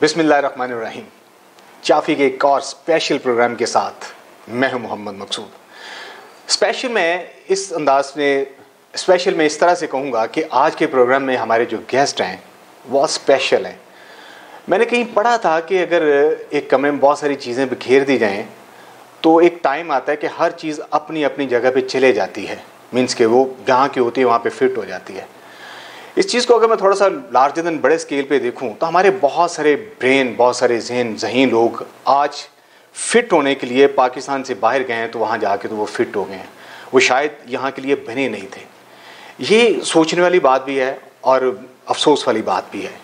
बिस्मिल्लाहिर्रहमानिर्रहीम। चाफी के एक और स्पेशल प्रोग्राम के साथ मैं हूं मोहम्मद मकसूद। स्पेशल मैं इस तरह से कहूँगा कि आज के प्रोग्राम में हमारे जो गेस्ट हैं वो स्पेशल हैं। मैंने कहीं पढ़ा था कि अगर एक कमरे में बहुत सारी चीज़ें बिखेर दी जाएं तो एक टाइम आता है कि हर चीज़ अपनी अपनी जगह पे चले जाती है, मीन्स कि वो जहाँ की होती है वहाँ पे फिट हो जाती है। इस चीज़ को अगर मैं थोड़ा सा लार्जर देन बड़े स्केल पे देखूं तो हमारे बहुत सारे ब्रेन, बहुत सारे जहन लोग आज फिट होने के लिए पाकिस्तान से बाहर गए हैं, तो वहाँ जाके तो वो फिट हो गए हैं। वो शायद यहाँ के लिए बने नहीं थे। ये सोचने वाली बात भी है और अफसोस वाली बात भी है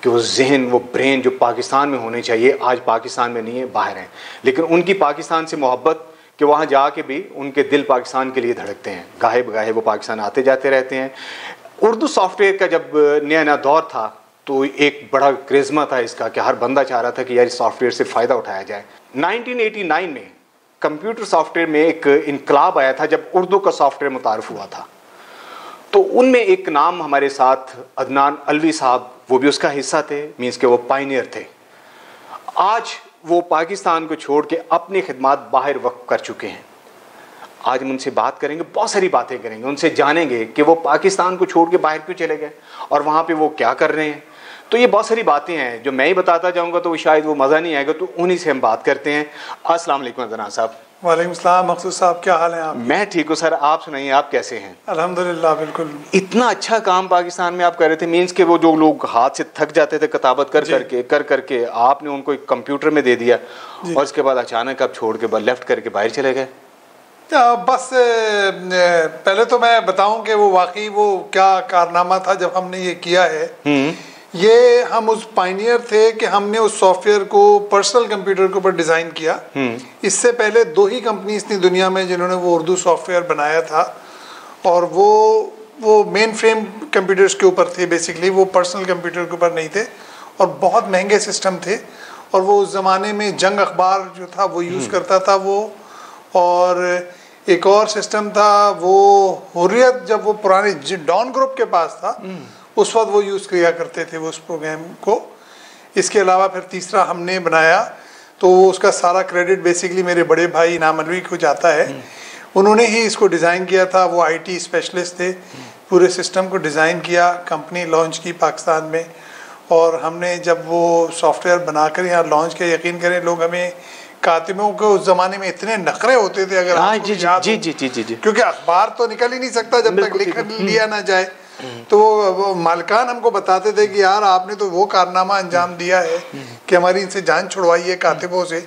कि वो जहन, वो ब्रेन जो पाकिस्तान में होने चाहिए आज पाकिस्तान में नहीं है, बाहर हैं। लेकिन उनकी पाकिस्तान से मोहब्बत कि वहाँ जाके भी उनके दिल पाकिस्तान के लिए धड़कते हैं। गाहे बगाहे वो पाकिस्तान आते जाते रहते हैं। उर्दू सॉफ्टवेयर का जब नया दौर था तो एक बड़ा क्रिज्मा था इसका कि हर बंदा चाह रहा था कि यार इस सॉफ्टवेयर से फ़ायदा उठाया जाए। 1989 में कंप्यूटर सॉफ्टवेयर में एक इनकलाब आया था जब उर्दू का सॉफ्टवेयर मुतारफ़ हुआ था। तो उनमें एक नाम हमारे साथ अदनान अलवी साहब, वो भी उसका हिस्सा थे, मीन्स के वो पायनियर थे। आज वो पाकिस्तान को छोड़ के अपनी खिदमत बाहर वक्फ कर चुके हैं। आज हम उनसे बात करेंगे, बहुत सारी बातें करेंगे, उनसे जानेंगे कि वो पाकिस्तान को छोड़ के बाहर क्यों चले गए और वहाँ पे वो क्या कर रहे हैं। तो ये बहुत सारी बातें हैं जो मैं ही बताता जाऊँगा तो शायद वो मज़ा नहीं आएगा, तो उन्हीं से हम बात करते हैं। अस्सलाम वालेकुम अदनान साहब। वालेकुम सलाम मकसूद साहब, क्या हाल है आप? मैं ठीक हूँ सर, आप सुनाइए, आप कैसे हैं? अल्हम्दुलिल्लाह बिल्कुल। इतना अच्छा काम पाकिस्तान में आप कर रहे थे, मीन्स के वो जो लोग हाथ से थक जाते थे कताबत कर करके आपने उनको एक कंप्यूटर में दे दिया और उसके बाद अचानक आप छोड़ के लेफ्ट करके बाहर चले गए। बस पहले तो मैं बताऊं कि वो वाकई वो क्या कारनामा था जब हमने ये किया है। ये हम उस पायनियर थे कि हमने उस सॉफ्टवेयर को पर्सनल कंप्यूटर के ऊपर डिज़ाइन किया। इससे पहले 2 ही कंपनीज थी दुनिया में जिन्होंने वो उर्दू सॉफ्टवेयर बनाया था और वो मेन फ्रेम कंप्यूटर्स के ऊपर थे। बेसिकली वो पर्सनल कंप्यूटर के ऊपर नहीं थे और बहुत महंगे सिस्टम थे। और वो उस ज़माने में जंग अखबार जो था वो यूज़ करता था वो, और एक और सिस्टम था वो हुर्रियत, जब वो पुराने डॉन ग्रुप के पास था उस वक्त वो यूज़ किया करते थे वो उस प्रोग्राम को। इसके अलावा फिर तीसरा हमने बनाया तो उसका सारा क्रेडिट बेसिकली मेरे बड़े भाई इनाम अलवी को जाता है। उन्होंने ही इसको डिज़ाइन किया था, वो आईटी स्पेशलिस्ट थे। पूरे सिस्टम को डिज़ाइन किया, कंपनी लॉन्च की पाकिस्तान में, और हमने जब वो सॉफ्टवेयर बनाकर यहाँ लॉन्च किया, यकीन करें लोग हमें कातिबों के उस जमाने में इतने नखरे होते थे, अगर जी, क्योंकि अखबार तो निकल ही नहीं सकता जब तक लिख लिया ना जाए। तो वो मालिकान हमको बताते थे कि यार आपने तो वो कारनामा अंजाम दिया है कि हमारी इनसे जान छुड़वाई है कातिबों से,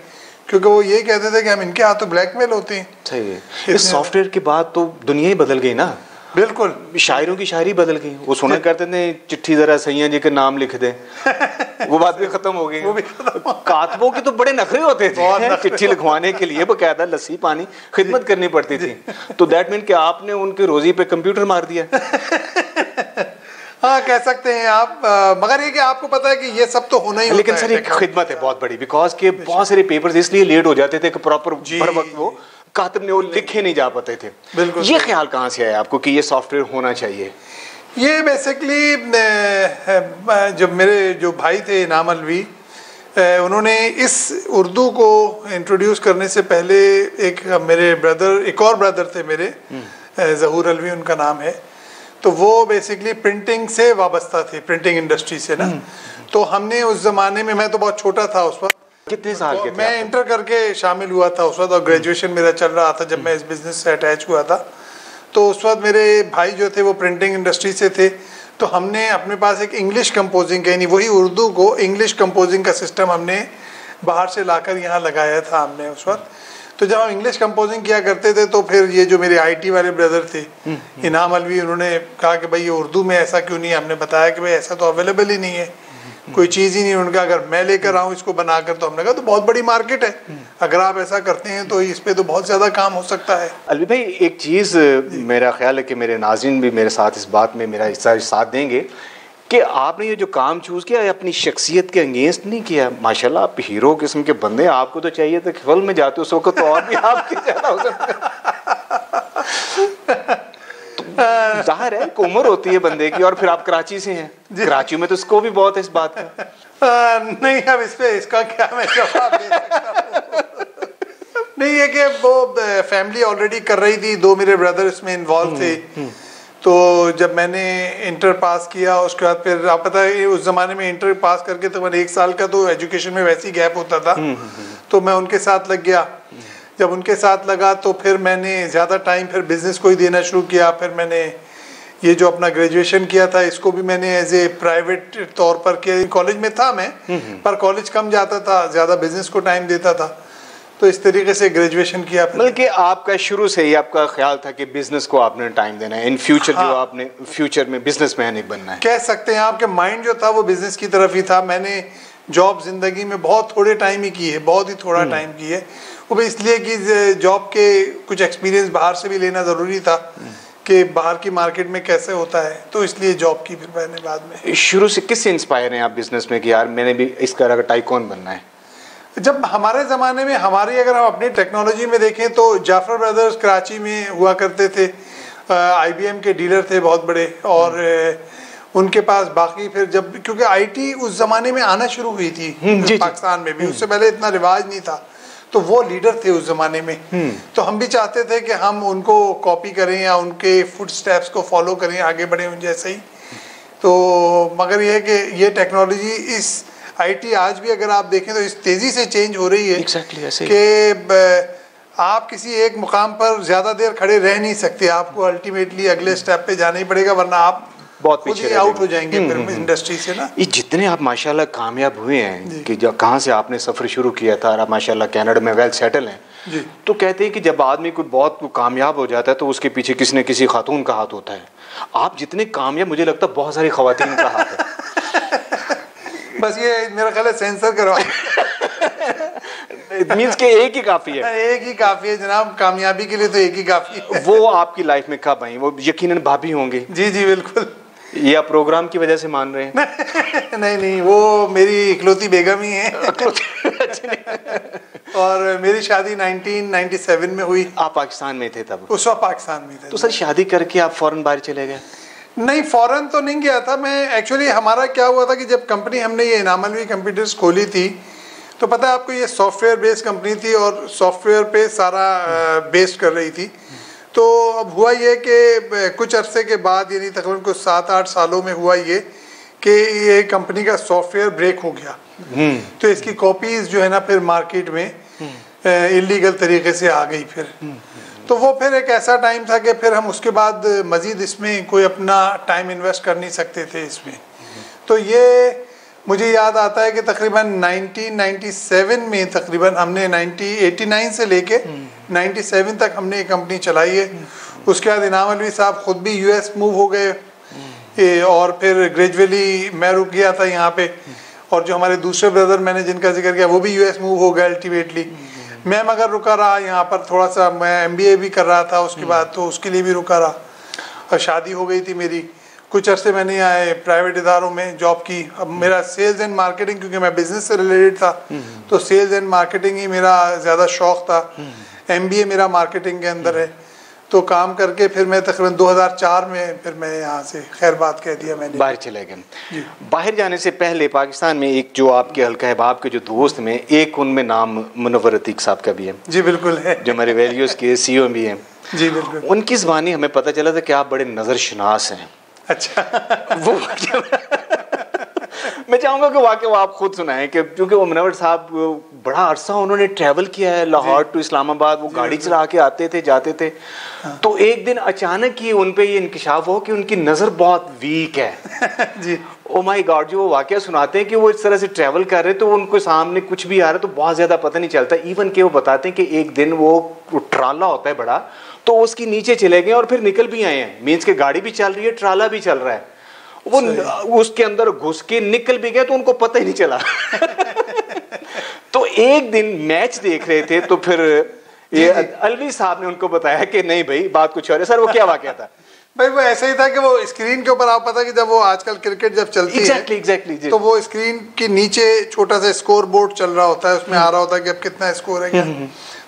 क्योंकि वो ये कहते थे कि हम इनके हाथों ब्लैकमेल होते हैं। सही है। इस सॉफ्टवेयर के बाद तो दुनिया ही बदल गई ना। बिल्कुल, शायरों की शायरी बदल गई। वो सुना करते थे चिट्ठी जरा सैयद जी के नाम लिख दें, वो बात भी खत्म हो गई। कातबों के तो बड़े नखरे होते थे चिट्ठी लिखवाने के लिए, बकायदा लस्सी पानी खिदमत करनी पड़ती थी। तो दैट मीन कि आपने उनके रोजी पे कंप्यूटर मार दिया। हाँ कह सकते हैं आप, मगर ये कि आपको पता है कि ये सब तो होना ही, लेकिन सर एक खिदमत है बहुत बड़ी, बिकॉज के बहुत सारे पेपर्स इसलिए लेट हो जाते थे कि प्रॉपर बर वक्त वो कातिब ने वो लिखे नहीं जा पाते थे। बिल्कुल। ये ख्याल कहाँ से आया आपको कि ये सॉफ्टवेयर होना चाहिए? ये बेसिकली जब मेरे जो भाई थे इनाम अलवी, उन्होंने इस उर्दू को इंट्रोड्यूस करने से पहले एक मेरे ब्रदर, एक और ब्रदर थे मेरे, ज़हूर अलवी उनका नाम है, तो वो बेसिकली प्रिंटिंग से वाबस्ता थे, प्रिंटिंग इंडस्ट्री से ना। तो हमने उस ज़माने में, मैं तो बहुत छोटा था उस वक्त, कितने साल के थे? मैं इंटर करके शामिल हुआ था उस वक्त और ग्रेजुएशन मेरा चल रहा था जब मैं इस बिज़नेस से अटैच हुआ था। तो उस वक्त मेरे भाई जो थे वो प्रिंटिंग इंडस्ट्री से थे, तो हमने अपने पास एक इंग्लिश कंपोजिंग का, यानी वही उर्दू को इंग्लिश कंपोजिंग का सिस्टम हमने बाहर से लाकर यहाँ लगाया था हमने उस वक्त। तो जब हम इंग्लिश कंपोजिंग किया करते थे तो फिर ये जो मेरे आईटी वाले ब्रदर थे इनाम अलवी, उन्होंने कहा कि भाई ये उर्दू में ऐसा क्यों नहीं है। हमने बताया कि भाई ऐसा तो अवेलेबल ही नहीं है, कोई चीज़ ही नहीं। उनका अगर मैं लेकर आऊँ इसको बनाकर, तो हमने कहा तो बहुत बड़ी मार्केट है, अगर आप ऐसा करते हैं तो इस पे तो बहुत ज़्यादा काम हो सकता है। अलवी भाई एक चीज़ मेरा ख्याल है कि मेरे नाज़रीन भी मेरे साथ इस बात में मेरा साथ देंगे कि आपने ये जो काम चूज़ किया है अपनी शख्सियत के अगेंस्ट नहीं किया। माशाल्लाह आप हीरो किस्म के बंदे, आपको तो चाहिए था फिल्म में जाते उस वक्त तो और भी आपके ज़्यादा हो सकता। जाहिर है एक उम्र होती है बंदे की, और फिर आप कराची से हैं, कराची में तो स्कोप भी बहुत है इस बात का। नहीं, अब इस पे इसका क्या मैं जवाब दे सकता हूँ। नहीं, ये कि वो फैमिली ऑलरेडी कर रही थी, 2 मेरे ब्रदर इसमें इन्वॉल्व थे। तो जब मैंने इंटर पास किया उसके बाद फिर आप पता है उस ज़माने में इंटर पास करके तो मैंने 1 साल का तो एजुकेशन में वैसे ही गैप होता था, तो मैं उनके साथ लग गया। जब उनके साथ लगा तो फिर मैंने ज़्यादा टाइम फिर बिज़नेस को ही देना शुरू किया। फिर मैंने ये जो अपना ग्रेजुएशन किया था इसको भी मैंने एज ए प्राइवेट तौर पर किया। कॉलेज में था मैं, पर कॉलेज कम जाता था, ज़्यादा बिजनेस को टाइम देता था, तो इस तरीके से ग्रेजुएशन किया। बल्कि आपका शुरू से ही आपका ख्याल था कि बिजनेस को आपने टाइम देना है, इन फ्यूचर जो आपने फ्यूचर में बिजनेसमैन एक बनना है, कह सकते हैं। आपके माइंड जो था वो बिजनेस की तरफ ही था। मैंने जॉब जिंदगी में बहुत थोड़े टाइम ही की है, बहुत ही थोड़ा टाइम की है। वो भी इसलिए कि जॉब के कुछ एक्सपीरियंस बाहर से भी लेना ज़रूरी था कि बाहर की मार्केट में कैसे होता है, तो इसलिए जॉब की फिर मैंने बाद में। शुरू से किससे इंस्पायर हैं आप बिजनेस में कि यार मैंने भी इस तरह का टाइकून बनना है? जब हमारे ज़माने में हमारी अगर हम अपनी टेक्नोलॉजी में देखें तो जाफर ब्रदर्स कराची में हुआ करते थे, IBM के डीलर थे बहुत बड़े, और उनके पास बाकी फिर जब क्योंकि IT उस ज़माने में आना शुरू हुई थी पाकिस्तान में भी, उससे पहले इतना रिवाज नहीं था, तो वो लीडर थे उस ज़माने में। तो हम भी चाहते थे कि हम उनको कॉपी करें या उनके फुट स्टेप्स को फॉलो करें, आगे बढ़ें उन जैसे ही। तो मगर ये है कि ये टेक्नोलॉजी इस IT आज भी अगर आप देखें तो इस तेज़ी से चेंज हो रही है कि आप किसी एक मुकाम पर ज़्यादा देर खड़े रह नहीं सकते, आपको अल्टीमेटली अगले स्टेप पे जाना ही पड़ेगा, वरना आप बहुत पीछे आउट हो जाएंगे फिर इंडस्ट्री से ना। ये जितने आप माशाल्लाह कामयाब हुए हैं कि जब कहाँ से आपने सफ़र शुरू किया था और आप माशाल्लाह कनाडा में वेल सेटल हैं जी। तो कहते हैं कि जब आदमी कोई बहुत कामयाब हो जाता है तो उसके पीछे किसी न किसी खातून का हाथ होता है। आप जितने कामयाब, मुझे लगता है बहुत सारी खवातीन का हाथ है। बस ये मेरा ख्याल है सेंसर करवा मींस के एक ही काफ़ी है। एक ही काफ़ी है जनाब, कामयाबी के लिए तो एक ही काफ़ी है। वो आपकी लाइफ में कब आई? वो यकीनन भाभी होंगी। जी जी बिल्कुल। ये आप प्रोग्राम की वजह से मान रहे हैं? नहीं, वो मेरी इकलौती बेगम ही है। और मेरी शादी 1997 में हुई। आप पाकिस्तान में थे तब? उस वक्त पाकिस्तान में थे। तो सर शादी करके आप फौरन बाहर चले गए? नहीं, फौरन तो नहीं गया था मैं। एक्चुअली हमारा क्या हुआ था कि जब कंपनी हमने ये इनाम अलवी कंप्यूटर्स खोली थी तो पता है आपको ये सॉफ्टवेयर बेस्ड कंपनी थी और सॉफ्टवेयर पे सारा बेस्ड कर रही थी। तो अब हुआ ये कि कुछ अरसे के बाद यानी तकरीबन कुछ 7-8 सालों में हुआ ये कि ये कंपनी का सॉफ्टवेयर ब्रेक हो गया। तो इसकी कॉपीज जो है ना फिर मार्केट में इलीगल तरीके से आ गई फिर। तो वो फिर एक ऐसा टाइम था कि फिर हम उसके बाद मज़ीद इसमें कोई अपना टाइम इन्वेस्ट कर नहीं सकते थे इसमें। तो ये मुझे याद आता है कि तकरीबन 1997 में तकरीबन हमने 1989 से लेके 97 तक हमने ये कंपनी चलाई है। उसके बाद इनाम अलवी साहब ख़ुद भी US मूव हो गए और फिर ग्रेजुअली मैं रुक गया था यहाँ पे, और जो हमारे दूसरे ब्रदर मैंने जिनका जिक्र किया वो भी US मूव हो गए अल्टीमेटली। मैं मगर रुका रहा यहाँ पर थोड़ा सा, मैं MBA भी कर रहा था उसके बाद, तो उसके लिए भी रुका रहा। और शादी हो गई थी मेरी, कुछ अरसे मैंने यहाँ प्राइवेट इदारों में जॉब की। अब मेरा सेल्स एंड मार्केटिंग, क्योंकि मैं बिजनेस से रिलेटेड था तो सेल्स एंड मार्केटिंग ही मेरा ज़्यादा शौक था। MBA मेरा मार्केटिंग के अंदर है। तो काम करके फिर मैं तकरीबन 2004 में फिर मैं यहाँ से खैर बात कह दिया, मैंने बाहर चले गए। बाहर जाने से पहले पाकिस्तान में एक जो आपके हल्का है आपके जो दोस्त में, एक उनमें नाम मुनव्वर अतीक साहब का भी है। जी बिल्कुल है, जो हमारे वैल्यूज़ के CEO भी हैं। जी बिल्कुल। उनकी ज़बानी हमें पता चला था कि आप बड़े नज़र शनास हैं। अच्छा। वो मैं चाहूँगा कि वाकई वो आप खुद सुनाएं कि क्योंकि वो मुनव्वर साहब बड़ा अरसा उन्होंने ट्रैवल किया है लाहौर टू इस्लामाबाद, वो गाड़ी चला के आते थे जाते थे। तो एक दिन अचानक ही उन पे ये इंकशाफ हो कि उनकी नज़र बहुत वीक है। जी। ओ माय गॉड, जो वो वाकया सुनाते हैं कि वो इस तरह से ट्रैवल कर रहे तो उनको सामने कुछ भी आ रहा तो बहुत ज़्यादा पता नहीं चलता। इवन के वो बताते हैं कि एक दिन वो ट्राला होता है बड़ा, तो उसके नीचे चले गए और फिर निकल भी आए हैं। मीन्स के गाड़ी भी चल रही है, ट्राला भी चल रहा है, वो उसके अंदर घुस के निकल भी गए तो उनको पता ही नहीं चला। तो एक दिन मैच देख रहे थे तो फिर ये अलवी साहब ने उनको बताया कि नहीं भाई बात कुछ और है। सर वो क्या वाकया था? भाई वो ऐसा ही था कि वो स्क्रीन के ऊपर, आप पता कि जब वो आजकल क्रिकेट जब चलती है एग्जैक्टली तो वो स्क्रीन के नीचे छोटा सा स्कोर बोर्ड चल रहा होता है, उसमें आ रहा होता है कि अब कितना स्कोर है क्या।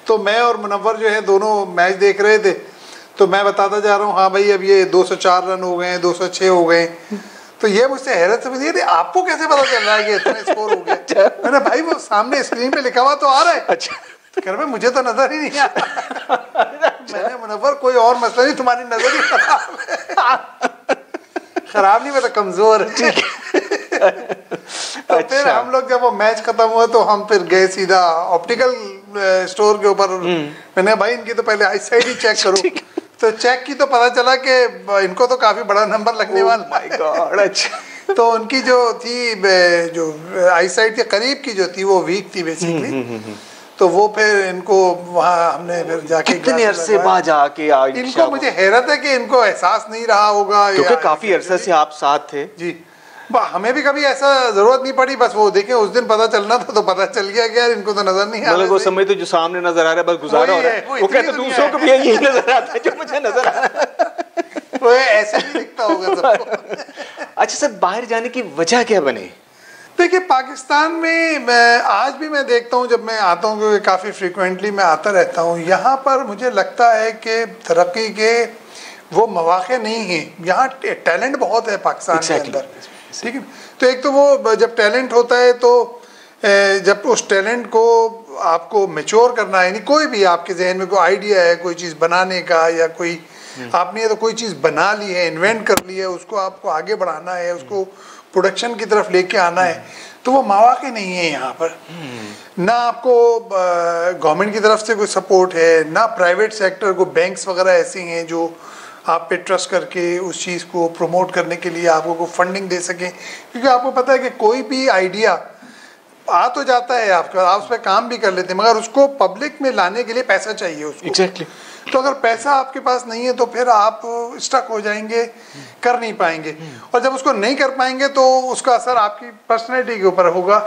तो मैं और मुनव्वर जो है दोनों मैच देख रहे थे, तो मैं बताता जा रहा हूँ हाँ भाई अब ये 204 रन हो गए, 206 हो गए। तो ये मुझसे हैरत समझ रही, आपको कैसे पता चल रहा है कि इतने स्कोर हो गए? मैंने भाई वो सामने स्क्रीन पे लिखा हुआ तो आ रहा है। अच्छा। तो कह रहे मुझे तो नजर ही नहीं आ रहा। मैंने मुनव्वर कोई और मसला नहीं, तुम्हारी नजर ही खराब है। खराब नहीं, मैं तो कमजोर है। तो फिर हम लोग जब वो मैच खत्म हुआ तो हम फिर गए सीधा ऑप्टिकल स्टोर के ऊपर। मैंने भाई इनकी तो पहले आई साइड ही चेक करो। तो चेक की तो पता चला कि इनको तो काफी बड़ा नंबर लगने वाला। My God. अच्छा। तो उनकी जो थी, जो आई साइड के करीब की जो थी वो वीक थी बेसिकली। तो वो फिर इनको वहाँ हमने फिर जाके कितने अरसे बाद जाके इनको, मुझे हैरत है कि इनको एहसास नहीं रहा होगा, क्योंकि काफी अरसे से आप साथ थे। जी, हमें भी कभी ऐसा जरूरत नहीं पड़ी, बस वो देखे उस दिन पता चलना था तो पता चल गया कि यार इनको तो नजर नहीं आ रहा। मतलब वो समय तो जो सामने नजर आ रहा है बस गुजारा हो रहा है, वो कहते दूसरों को भी यही नजर आता है जो मुझे नजर आ रहा है। वो ऐसे ही दिखता होगा सबको। अच्छा सर, बाहर जाने की वजह क्या बनी? देखिए पाकिस्तान में आज भी मैं देखता हूँ, जब मैं आता हूँ क्योंकि काफ़ी फ्रिक्वेंटली मैं आता रहता हूँ, यहाँ पर मुझे लगता है कि तरक्की के वो मौके नहीं हैं। यहाँ टैलेंट बहुत है पाकिस्तान के अंदर, ठीक है। तो एक तो वो जब टैलेंट होता है तो जब उस टैलेंट को आपको मैच्योर करना है, यानी कोई भी आपके जहन में कोई आइडिया है कोई चीज़ बनाने का, या कोई आपने तो कोई चीज़ बना ली है, इन्वेंट कर ली है, उसको आपको आगे बढ़ाना है, उसको प्रोडक्शन की तरफ लेके आना है, तो वो मौके नहीं है यहाँ पर। ना आपको गवर्नमेंट की तरफ से कोई सपोर्ट है, ना प्राइवेट सेक्टर को बैंक्स वगैरह ऐसी हैं जो आप पे ट्रस्ट करके उस चीज़ को प्रमोट करने के लिए आपको को फंडिंग दे सकें। क्योंकि आपको पता है कि कोई भी आइडिया आ तो जाता है आपका, आप उस पर काम भी कर लेते हैं, मगर उसको पब्लिक में लाने के लिए पैसा चाहिए उसको। एग्जैक्टली। तो अगर पैसा आपके पास नहीं है तो फिर आप स्टक हो जाएंगे, कर नहीं पाएंगे, और जब उसको नहीं कर पाएंगे तो उसका असर आपकी पर्सनैलिटी के ऊपर होगा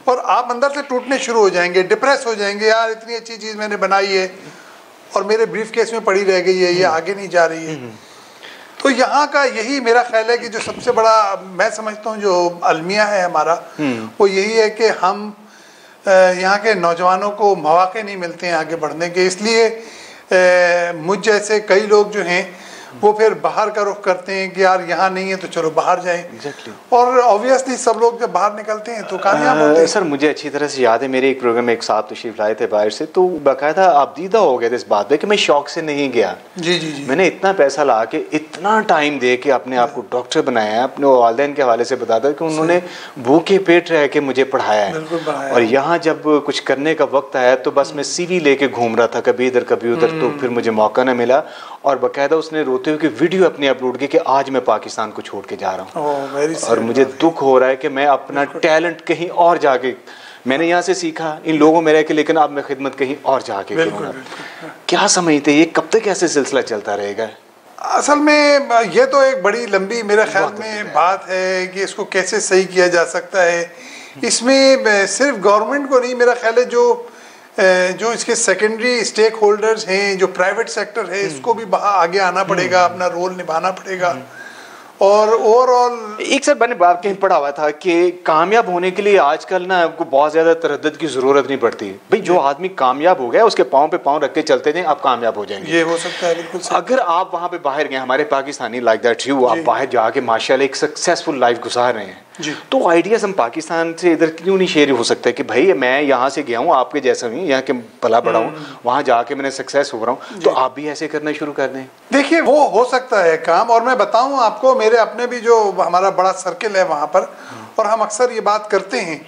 और आप अंदर से टूटने शुरू हो जाएंगे, डिप्रेस हो जाएंगे, यार इतनी अच्छी चीज़ मैंने बनाई है और मेरे ब्रीफ केस में पड़ी रह गई है, ये आगे नहीं जा रही है। तो यहाँ का यही मेरा ख्याल है कि जो सबसे बड़ा मैं समझता हूँ जो अलमिया है हमारा, वो यही है कि हम यहाँ के नौजवानों को मौके नहीं मिलते हैं आगे बढ़ने के। इसलिए मुझ जैसे कई लोग जो हैं वो फिर बाहर का रुख करते हैं कि यार यहाँ नहीं है तो चलो बाहर जाएं। Exactly. और ऑब्वियसली सब लोग जब बाहर निकलते हैं तो कामयाब होते हैं। सर मुझे अच्छी तरह से याद है, मेरे एक प्रोग्राम में एक साहब तशरीफ लाए थे बाहर से, तो बाकायदा आप दीदा हो गए थे इस बात पे कि मैं शौक से नहीं गया। जी जी जी। मैंने इतना पैसा ला के इतना टाइम दे के अपने आप को डॉक्टर बनाया है, अपने वालिदैन के हवाले से बताता कि उन्होंने भूखे पेट रह के मुझे पढ़ाया है। और यहाँ जब कुछ करने का वक्त आया तो बस मैं CV लेके घूम रहा था, कभी इधर कभी उधर, तो फिर मुझे मौका न मिला। और बाकायदा उसने रोते हुए कि वीडियो अपनी अपलोड की कि आज मैं पाकिस्तान को छोड़ के जा रहा हूँ। और मुझे दुख हो रहा है कि मैं अपना टैलेंट कहीं और जाके, मैंने यहाँ से सीखा इन लोगों में रह के, लेकिन अब मैं खिदमत कहीं और जाके करूँगा। क्या समझते ये कब तक ऐसे सिलसिला चलता रहेगा? असल में ये तो एक बड़ी लंबी मेरे ख्याल में बात है कि इसको कैसे सही किया जा सकता है। इसमें सिर्फ गवर्नमेंट को नहीं, मेरा ख्याल है जो इसके सेकेंडरी स्टेक होल्डर्स हैं, जो प्राइवेट सेक्टर है, इसको भी आगे आना पड़ेगा, अपना रोल निभाना पड़ेगा। और ओवरऑल एक सर मैंने बात कहीं पढ़ा हुआ था कि कामयाब होने के लिए आजकल ना आपको बहुत ज़्यादा तरद्दुद की ज़रूरत नहीं पड़ती। भाई जो आदमी कामयाब हो गया उसके पाँव पे पाँव रख के चलते जाएं, आप कामयाब हो जाएंगे। ये हो सकता है बिल्कुल। अगर आप वहाँ पे बाहर गए, हमारे पाकिस्तानी लाइक दैट यू, आप बाहर जाके माशाल्लाह एक सक्सेसफुल लाइफ गुजार रहे हैं, तो आइडियाज हम पाकिस्तान से इधर क्यों नहीं शेयर हो सकता है कि भाई मैं यहाँ से गया हूँ आपके जैसा हूँ, यहाँ के पला बड़ा हूँ, वहाँ जाके मैंने सक्सेस हो रहा हूँ, तो आप भी ऐसे करना शुरू कर दें। देखिए वो हो सकता है काम, और मैं बताऊँ आपको, मेरे अपने भी जो हमारा बड़ा सर्किल है वहाँ पर, और हम अक्सर ये बात करते हैं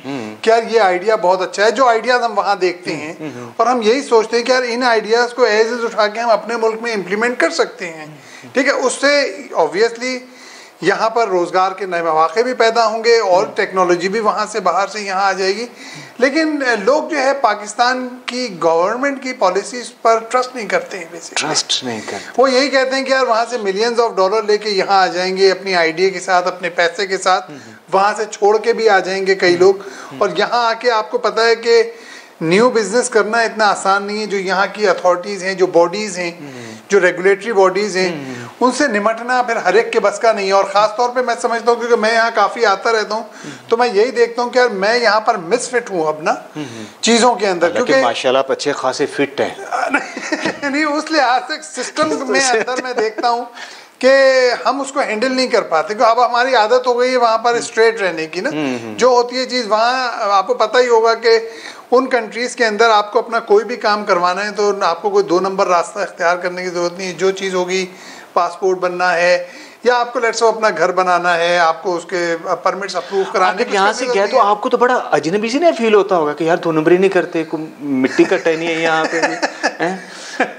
कि यार ये आइडिया बहुत अच्छा है, जो आइडियाज हम वहाँ देखते हैं, और हम यही सोचते हैं कि यार इन आइडियाज को एज इज उठा के हम अपने मुल्क में इम्प्लीमेंट कर सकते हैं। ठीक है, उससे ऑब्वियसली यहाँ पर रोज़गार के नए मौके भी पैदा होंगे और टेक्नोलॉजी भी वहाँ से बाहर से यहाँ आ जाएगी। लेकिन लोग जो है पाकिस्तान की गवर्नमेंट की पॉलिसीज पर ट्रस्ट नहीं करते हैं, बेसिकली ट्रस्ट नहीं करते। वो यही कहते हैं कि यार वहाँ से मिलियंस ऑफ डॉलर लेके यहाँ आ जाएंगे अपनी आइडिया के साथ, अपने पैसे के साथ, वहाँ से छोड़ के भी आ जाएंगे कई लोग, और यहाँ आके आपको पता है कि न्यू बिजनेस करना इतना आसान नहीं है। जो यहाँ की अथॉरिटीज़ हैं, जो बॉडीज़ हैं, जो रेगुलेटरी बॉडीज़ हैं, उनसे निमटना फिर हर एक के बस का नहीं है। और ख़ास तौर पे मैं समझता हूँ, क्योंकि मैं यहाँ काफ़ी आता रहता हूँ, तो मैं यही देखता हूँ कि यार मैं यहाँ पर मिसफिट हूँ अब ना चीज़ों के अंदर, क्योंकि माशाल्लाह आप अच्छे खासे फिट हैं। नहीं, उस लिहाज से सिस्टम में अंदर मैं देखता हूँ कि हम उसको हैंडल नहीं कर पाते, क्योंकि अब हमारी आदत हो गई है वहाँ पर स्ट्रेट रहने की ना। जो होती है चीज़ वहाँ, आपको पता ही होगा कि उन कंट्रीज़ के अंदर आपको अपना कोई भी काम करवाना है तो आपको कोई 2 नंबर रास्ता इख्तियार करने की ज़रूरत नहीं है। जो चीज़ होगी, पासपोर्ट बनना है या आपको लेट्स से अपना घर बनाना है, आपको उसके परमिट्स अप्रूव कराने के, यहाँ से गया तो आपको तो बड़ा अजनबी सी नहीं फील होता होगा कि यार 2 नंबर ही नहीं करते, मिट्टी कट्टा नहीं है यहाँ पे भी,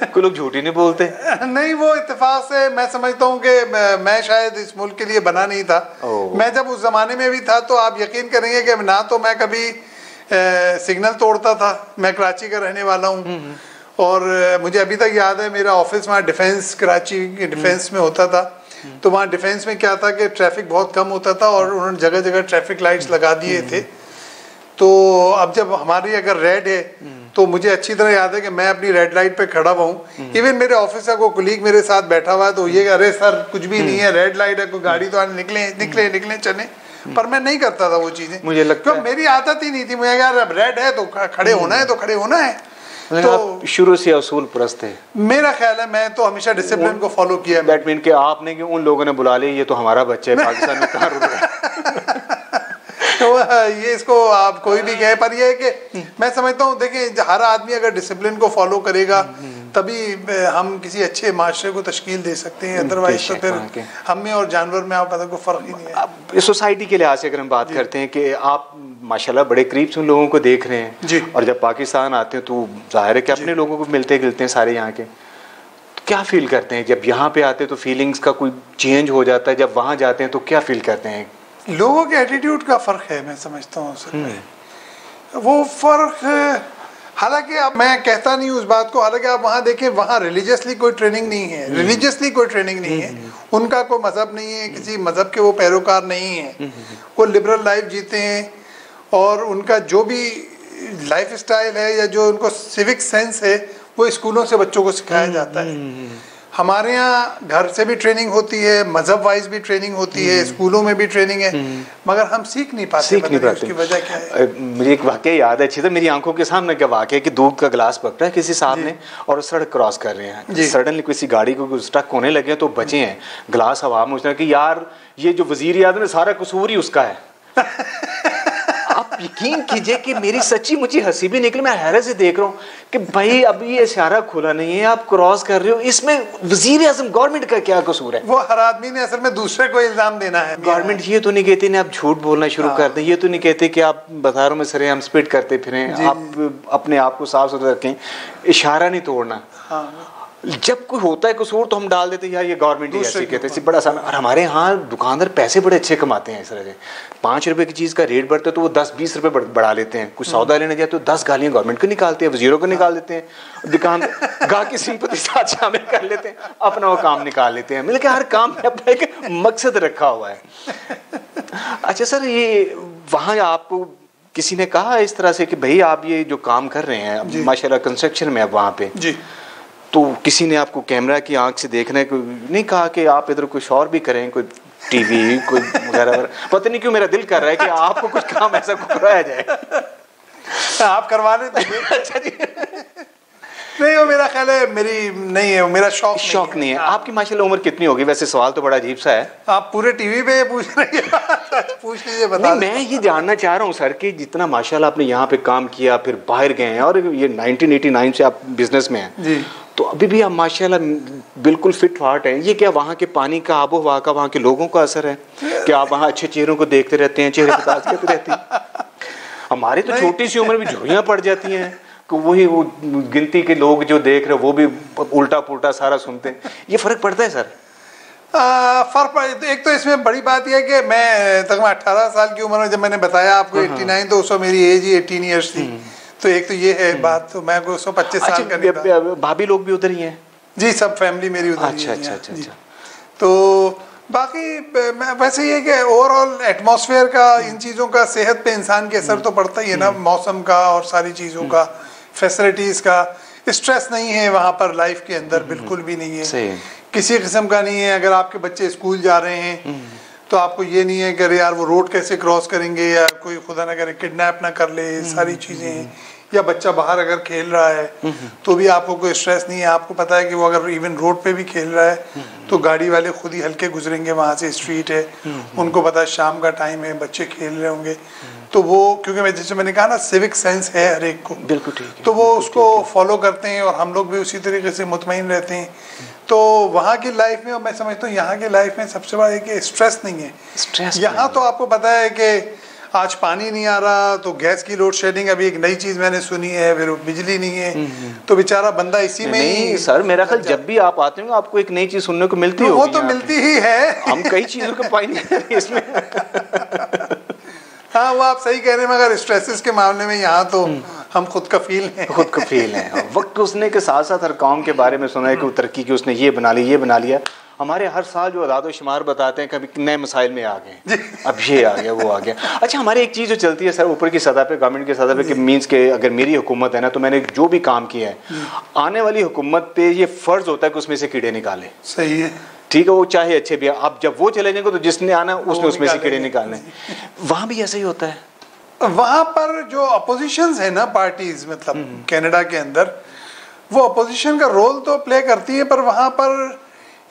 कोई लोग झूठी नहीं बोलते। नहीं, वो इत्तेफाक से मैं समझता हूँ कि मैं शायद इस मुल्क के लिए बना नहीं था। मैं जब उस जमाने में भी था तो आप यकीन करेंगे कि ना तो मैं कभी सिग्नल तोड़ता था, मैं कराची का रहने वाला हूँ, और मुझे अभी तक याद है मेरा ऑफिस वहाँ डिफेंस, कराची के डिफेंस में होता था। तो वहाँ डिफेंस में क्या था कि ट्रैफिक बहुत कम होता था और उन्होंने जगह जगह ट्रैफिक लाइट्स लगा दिए थे। तो अब जब हमारी अगर रेड है तो मुझे अच्छी तरह याद है कि मैं अपनी रेड लाइट पे खड़ा हुआ हूँ। इवन मेरे ऑफिस का कोई कुलीग मेरे साथ बैठा हुआ है तो ये अरे सर कुछ भी नहीं है, रेड लाइट है, कोई गाड़ी तो आने निकले चले, पर मैं नहीं करता था वो चीज़ें। मुझे लगता है मेरी आदत ही नहीं थी। मुझे यार अब रेड है तो खड़े होना है तो खड़े होना है। तो शुरू से असूल परस्त है, मेरा ख्याल है। मैं तो हमेशा डिसिप्लिन को फॉलो किया। दैट मीन कि आपने कि उन लोगों ने बुला लिया ये तो हमारा बच्चा है, पाकिस्तान में कहाँ रुक रहा है। तो ये इसको आप कोई भी कहे, पर ये है कि मैं समझता हूँ, देखिए हर आदमी अगर डिसिप्लिन को फॉलो करेगा तभी हम किसी अच्छे माशरे को तश्कील दे सकते हैं। अदरवाइज तो फिर हम में और जानवर में आप पता कोई फ़र्क ही नहीं है। अब सोसाइटी के लिहाज से अगर हम बात करते हैं कि आप माशाल्लाह बड़े करीब से उन लोगों को देख रहे हैं जी, और जब पाकिस्तान आते हैं तो जाहिर है कि अपने लोगों को मिलते गिलते हैं सारे यहाँ के, तो क्या फील करते हैं जब यहाँ पे आते हैं? तो फीलिंग्स का कोई चेंज हो जाता है, जब वहाँ जाते हैं तो क्या फील करते हैं? लोगों के एटीट्यूड का फ़र्क है, मैं समझता हूँ वो फ़र्क। हालांकि अब मैं कहता नहीं उस बात को, हालांकि आप वहाँ देखें, वहाँ रिलीजियसली कोई ट्रेनिंग नहीं है, उनका कोई मज़हब नहीं है, किसी मज़हब के वो पैरोकार नहीं है, वो लिबरल लाइफ जीते हैं और उनका जो भी लाइफ स्टाइल है या जो उनको सिविक सेंस है वो स्कूलों से बच्चों को सिखाया जाता है। हमारे यहाँ घर से भी ट्रेनिंग होती है, मजहब वाइज भी ट्रेनिंग होती है, स्कूलों में भी ट्रेनिंग है, मगर हम सीख नहीं पाते। उसकी वजह क्या है? मुझे एक वाकया याद है अच्छी तरह, मेरी आंखों के सामने क्या वाकया है कि दूध का गिलास पकड़ा है किसी साहब ने और सड़क क्रॉस कर रहे हैं, सडनली किसी गाड़ी को स्टक होने लगे तो बचे हैं, गिलास हवा में उछला कि यार ये जो वजीर आज़म है सारा कसूर ही उसका है। आप यकीन कीजिए कि मेरी सच्ची मुझे हंसी भी निकली, मैं हैरत से देख रहा हूँ कि भाई अभी ये इशारा खुला नहीं है, आप क्रॉस कर रहे हो, इसमें वजीर आज़म गवर्नमेंट का क्या कसूर है? वो हर आदमी ने असल में दूसरे को इल्जाम देना है। गवर्नमेंट ये तो नहीं कहती ना आप झूठ बोलना शुरू कर दें, ये तो नहीं कहते कि आप बाजारों में सरेआम स्पिट करते फिरें, आप अपने आप को साफ सुथरा रखें, इशारा नहीं तोड़ना। जब कोई होता है कसूर तो हम डाल देते यार ये गवर्नमेंट ही ऐसी कहते हैं, बड़ा आसान। और हमारे यहाँ दुकानदार पैसे बड़े अच्छे कमाते हैं इस तरह से, 5 रुपए की चीज़ का रेट बढ़ता है तो वो 10-20 रुपए बढ़ा लेते हैं। कुछ सौदा लेने जाए तो 10 गालियाँ गवर्नमेंट को निकालते हैं, वजीरों को निकाल देते हैं, दुकान गा की सिंपति साथ शामिल कर लेते हैं, अपना वो काम निकाल लेते हैं। मतलब हर काम में अपना एक मकसद रखा हुआ है। अच्छा सर, ये वहाँ आपको किसी ने कहा इस तरह से कि भाई आप ये जो काम कर रहे हैं माशाल्लाह कंस्ट्रक्शन में अब वहाँ पे जी, तो किसी ने आपको कैमरा की आंख से देखने को नहीं कहा कि आप इधर कुछ और भी करें, कोई टीवी कोई वगैरह? पता नहीं क्यों मेरा दिल कर रहा है कि आपको कुछ काम ऐसा कराया जाए। आप करवा लेते हैं। अच्छा जी। नहीं, वो मेरा ख्याल है मेरी नहीं है, मेरा शौक नहीं है। आपकी माशाल्लाह उम्र कितनी होगी? वैसे सवाल तो बड़ा अजीब सा है, आप पूरे टीवी पे पूछ रहे हैं। पूछ लीजिए, बता। मैं ये जानना चाह रहा हूँ सर कि जितना माशाल्लाह आपने यहाँ पे काम किया, फिर बाहर गए हैं और ये 1989 से आप बिजनेस में हैं जी, तो अभी भी आप माशाल्लाह बिल्कुल फिट फाट हैं। ये क्या वहाँ के पानी का, आबो हवा का, वहाँ के लोगों का असर है कि आप वहाँ अच्छे चेहरों को देखते रहते हैं, चेहरे पर ताज़गी रहती है? हमारी तो छोटी सी उम्र में झुर्रियाँ पड़ जाती हैं कि वही वो गिनती के लोग जो देख रहे वो भी उल्टा पुल्टा सारा सुनते हैं। ये फ़र्क पड़ता है सर? फर्क एक तो इसमें बड़ी बात यह है कि मैं तकरीबन 18 साल की उम्र में, जब मैंने बताया आपको 89, तो उस वक्त मेरी एज ही 18 ईयर्स थी। तो एक तो ये है बात, तो मैं को 125 साल का नहीं था। भाभी लोग भी उधर ही हैं? जी, सब फैमिली मेरी उधर ही है। अच्छा। तो बाकी वैसे ये कि ओवरऑल एटमॉस्फेयर का, इन चीज़ों का सेहत पे इंसान के असर तो पड़ता ही है ना, मौसम का और सारी चीज़ों का, फैसिलिटीज़ का। स्ट्रेस नहीं है वहाँ पर लाइफ के अंदर, बिल्कुल भी नहीं है। किसी किस्म का नहीं है। अगर आपके बच्चे स्कूल जा रहे हैं तो आपको ये नहीं है कि अरे यार वो रोड कैसे क्रॉस करेंगे, या कोई खुदा ना करे किडनैप ना कर ले, सारी चीज़ें हैं। या बच्चा बाहर अगर खेल रहा है तो भी आपको कोई स्ट्रेस नहीं है। आपको पता है कि वो अगर इवन रोड पे भी खेल रहा है तो गाड़ी वाले खुद ही हल्के गुजरेंगे, वहाँ से स्ट्रीट है, उनको पता है शाम का टाइम है, बच्चे खेल रहे होंगे। तो वो क्योंकि मैं जैसे मैंने कहा ना, सिविक सेंस है हर एक को, बिल्कुल ठीक, तो वो उसको फॉलो करते हैं और हम लोग भी उसी तरीके से मुतमईन रहते हैं। तो वहाँ की लाइफ में, और मैं समझता हूँ यहाँ की लाइफ में सबसे बड़ा है कि स्ट्रेस नहीं है। स्ट्रेस यहाँ तो आपको पता है कि आज पानी नहीं आ रहा तो गैस की लोड शेडिंग, अभी एक नई चीज मैंने सुनी है, फिर बिजली नहीं है, तो बेचारा बंदा इसी में नहीं सर, मेरा ख्याल जब भी आप आते हो आपको एक नई चीज सुनने को मिलती है। वो तो मिलती ही है, हम कई चीजों को पाएंगे इसमें। हाँ, वो आप सही कह रहे हैं, मगर स्ट्रेसेस के मामले में यहाँ तो हम खुद कफील हैं। खुद कफील हैं। वक्त उसने के साथ साथ हर काम के बारे में सुना है कि वो तरक्की की उसने ये बना लिया, ये बना लिया। हमारे हर साल जो आदाद शुमार बताते हैं कभी नए मसाइल में आ गए, अब ये आ गया, वो आ गया। अच्छा, हमारे एक चीज़ जो चलती है सर ऊपर की सतह पे, गवर्नमेंट की सतह पे, कि मीन्स के अगर मेरी हुकूमत है ना तो मैंने जो भी काम किया है, आने वाली हुकूमत पे ये फ़र्ज़ होता है कि उसमें से कीड़े निकाले। सही है, ठीक है, वो चाहे अच्छे भी। अब जब वो चले जाएंगे तो जिसने आना उसने उसमें से कीड़े निकालने। वहाँ भी ऐसा ही होता है। वहाँ पर जो अपोजिशंस है ना पार्टीज, मतलब कनाडा के अंदर, वो अपोजिशन का रोल तो प्ले करती है, पर वहाँ पर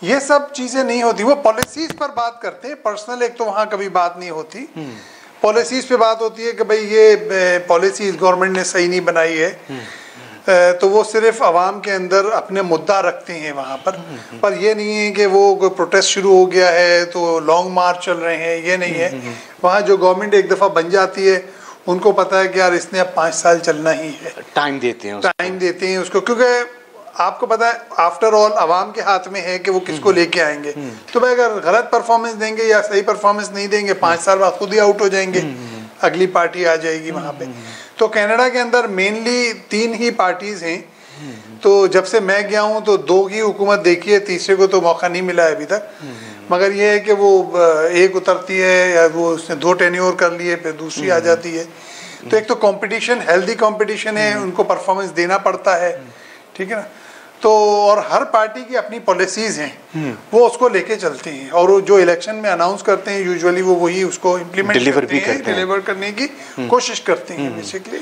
ये सब चीज़ें नहीं होती। वो पॉलिसीज पर बात करते हैं, पर्सनल एक तो वहाँ कभी बात नहीं होती। पॉलिसीज पे बात होती है कि भाई ये पॉलिसीज गवर्नमेंट ने सही नहीं बनाई है, तो वो सिर्फ आवाम के अंदर अपने मुद्दा रखते हैं वहाँ पर ये नहीं है कि वो कोई प्रोटेस्ट शुरू हो गया है तो लॉन्ग मार्च चल रहे हैं, ये नहीं है। वहाँ जो गवर्नमेंट एक दफ़ा बन जाती है, उनको पता है कि यार इसने अब 5 साल चलना ही है, टाइम देते हैं उसको, क्योंकि आपको पता है आफ्टर ऑल आवाम के हाथ में है कि वो किसको लेके आएंगे। तो भाई अगर गलत परफॉर्मेंस देंगे या सही परफॉर्मेंस नहीं देंगे, 5 साल बाद खुद ही आउट हो जाएंगे, अगली पार्टी आ जाएगी वहाँ पे। तो कनाडा के अंदर मेनली 3 ही पार्टीज हैं। तो जब से मैं गया हूँ तो 2 की हुकूमत देखी है, तीसरे को तो मौका नहीं मिला है अभी तक। मगर ये है कि वो एक उतरती है या वो उसने 2 टेन्योर कर लिए, फिर दूसरी आ जाती है। तो एक तो कंपटीशन, हेल्दी कंपटीशन है, उनको परफॉर्मेंस देना पड़ता है, ठीक है ना। तो और हर पार्टी की अपनी पॉलिसीज हैं, वो उसको लेके चलते हैं, और वो जो इलेक्शन में अनाउंस करते हैं यूजुअली वो वही उसको इम्प्लीमेंट डिलीवर करने की कोशिश करते हैं बेसिकली।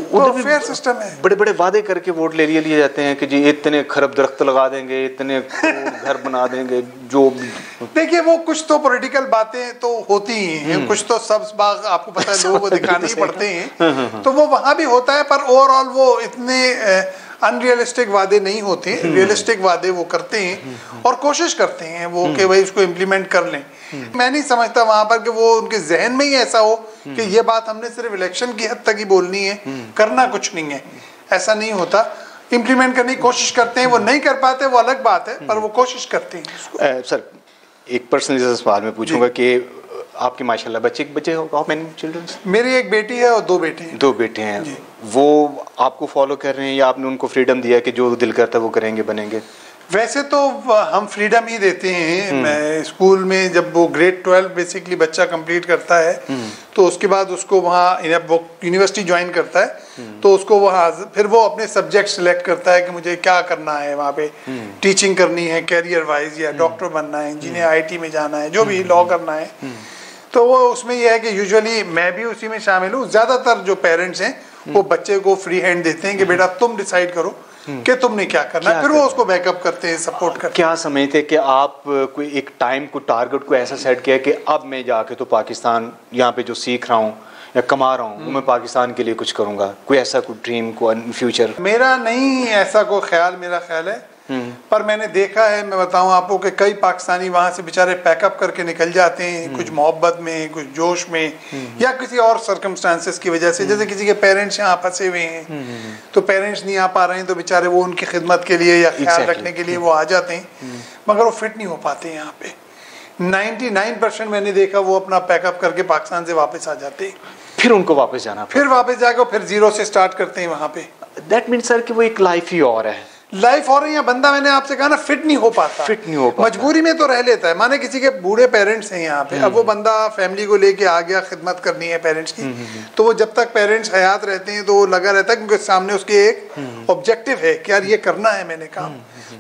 तो फेयर सिस्टम है। बड़े बड़े वादे करके वोट ले लिए जाते हैं कि जी इतने खरब दरख्त लगा देंगे, इतने घर बना देंगे। जो देखिए, वो कुछ तो पॉलिटिकल बातें तो होती ही हैं, कुछ तो सब्ज बाग आपको पता है लोगों को दिखाने ही पड़ते हैं, तो वो वहाँ भी होता है। पर ओवरऑल वो इतने अनरियलिस्टिक वादे नहीं होते, रियलिस्टिक वादे वो करते हैं और कोशिश करते हैं वो कि भाई उसको इम्प्लीमेंट कर लें। मैं नहीं समझता वहाँ पर कि वो उनके जहन में ही ऐसा हो कि ये बात हमने सिर्फ इलेक्शन की हद तक ही बोलनी है, करना कुछ नहीं है। ऐसा नहीं होता, इम्प्लीमेंट करने की कोशिश करते हैं। वो नहीं कर पाते वो अलग बात है, पर वो कोशिश करते हैं। सर एक पर्सनल सवाल मैं पूछूंगा कि आपके माशाल्लाह बच्चे हाउ मेनी चिल्ड्रन? मेरी एक बेटी है और 2 बेटे हैं। 2 बेटे हैं। वो आपको फॉलो कर रहे हैं या आपने उनको फ्रीडम दिया कि जो दिल करता है वो करेंगे, बनेंगे? वैसे तो हम फ्रीडम ही देते हैं। मैं स्कूल में जब वो ग्रेड 12 बेसिकली बच्चा कंप्लीट करता है तो उसके बाद उसको वहाँ यूनिवर्सिटी ज्वाइन करता है, तो उसको वहाँ फिर वो अपने सब्जेक्ट सिलेक्ट करता है कि मुझे क्या करना है वहाँ पे। टीचिंग करनी है कैरियर वाइज, या डॉक्टर बनना है, इंजीनियर IT में जाना है, जो भी लॉ करना है। तो वो उसमें यह है कि यूजुअली मैं भी उसी में शामिल हूँ। ज़्यादातर जो पेरेंट्स हैं वो बच्चे को फ्री हैंड देते हैं कि बेटा तुम डिसाइड करो कि तुमने क्या करना है, फिर वो उसको बैकअप करते हैं, सपोर्ट करते हैं। क्या समझते कि आप कोई एक टाइम को, टारगेट को ऐसा सेट किया कि अब मैं जाके तो पाकिस्तान यहाँ पे जो सीख रहा हूँ या कमा रहा हूँ वो मैं पाकिस्तान के लिए कुछ करूँगा? कोई ऐसा कोई ड्रीम को फ्यूचर? मेरा नहीं ऐसा कोई ख्याल, मेरा ख्याल है, पर मैंने देखा है, मैं बताऊं आपको कि कई पाकिस्तानी वहाँ से बेचारे पैकअप करके निकल जाते हैं, कुछ मोहब्बत में, कुछ जोश में, या किसी और सर्कमस्टांसेस की वजह से। जैसे किसी के पेरेंट्स यहाँ फंसे हुए हैं तो पेरेंट्स नहीं आ पा रहे हैं, तो बेचारे वो उनकी खिदमत के लिए या ख्याल रखने के लिए वो आ जाते हैं, मगर वो फिट नहीं हो पाते यहाँ पे। 99% मैंने देखा वो अपना पैकअप करके पाकिस्तान से वापस आ जाते हैं, फिर उनको वापस जाना, फिर वापस जाकर फिर जीरो से स्टार्ट करते हैं वहाँ पे। दैट मीन्स सर कि वो एक लाइफ ही और है। लाइफ हो रही है, बंदा मैंने आपसे कहा ना फिट नहीं हो पाता, मजबूरी में तो रह लेता है। माने किसी के बूढ़े पेरेंट्स हैं यहाँ पे, अब वो बंदा फैमिली को लेके आ गया, खिदमत करनी है पेरेंट्स की, तो वो जब तक पेरेंट्स हयात रहते हैं तो वो लगा रहता है, क्योंकि सामने उसके एक ऑब्जेक्टिव है कि यार ये करना है मैंने काम।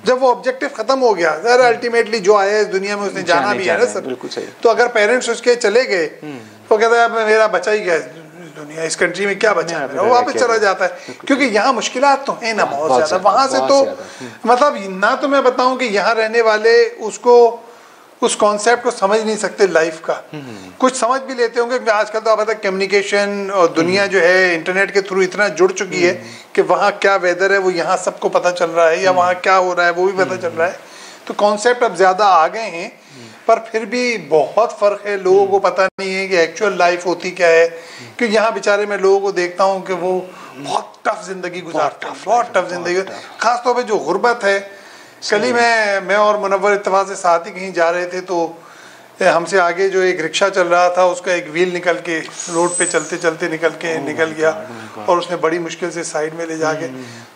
जब वो ऑब्जेक्टिव खत्म हो गया, सर अल्टीमेटली जो आया इस दुनिया में उसने जाना भी है ना सर। तो अगर पेरेंट्स उसके चले गए तो कहता है मेरा बचा ही गया दुनिया, इस कंट्री में क्या बचा है, वो वापस चला जाता है। क्योंकि यहाँ मुश्किलात तो है ना बहुत ज्यादा, वहां से तो मतलब ना तो मैं बताऊं कि यहाँ रहने वाले उसको उस कॉन्सेप्ट को समझ नहीं सकते लाइफ का। कुछ समझ भी लेते होंगे क्योंकि आजकल तो आप पता है कम्युनिकेशन और दुनिया जो है इंटरनेट के थ्रू इतना जुड़ चुकी है कि वहाँ क्या वेदर है वो यहाँ सबको पता चल रहा है, या वहाँ क्या हो रहा है वो भी पता चल रहा है। तो कॉन्सेप्ट अब ज़्यादा आ गए हैं, पर फिर भी बहुत फ़र्क है। लोगों को पता नहीं है कि एक्चुअल लाइफ होती क्या है। क्योंकि यहाँ बेचारे मैं लोगों को देखता हूँ कि वो बहुत टफ ज़िंदगी गुजारते हैं, बहुत टफ ज़िंदगी, ख़ासतौर पर जो गुर्बत है। कल ही मैं और मुनव्वर इत्तेफाक से साथ ही कहीं जा रहे थे, तो हमसे आगे जो एक रिक्शा चल रहा था उसका एक व्हील निकल के रोड पे चलते चलते निकल गया और उसने बड़ी मुश्किल से साइड में ले जाके,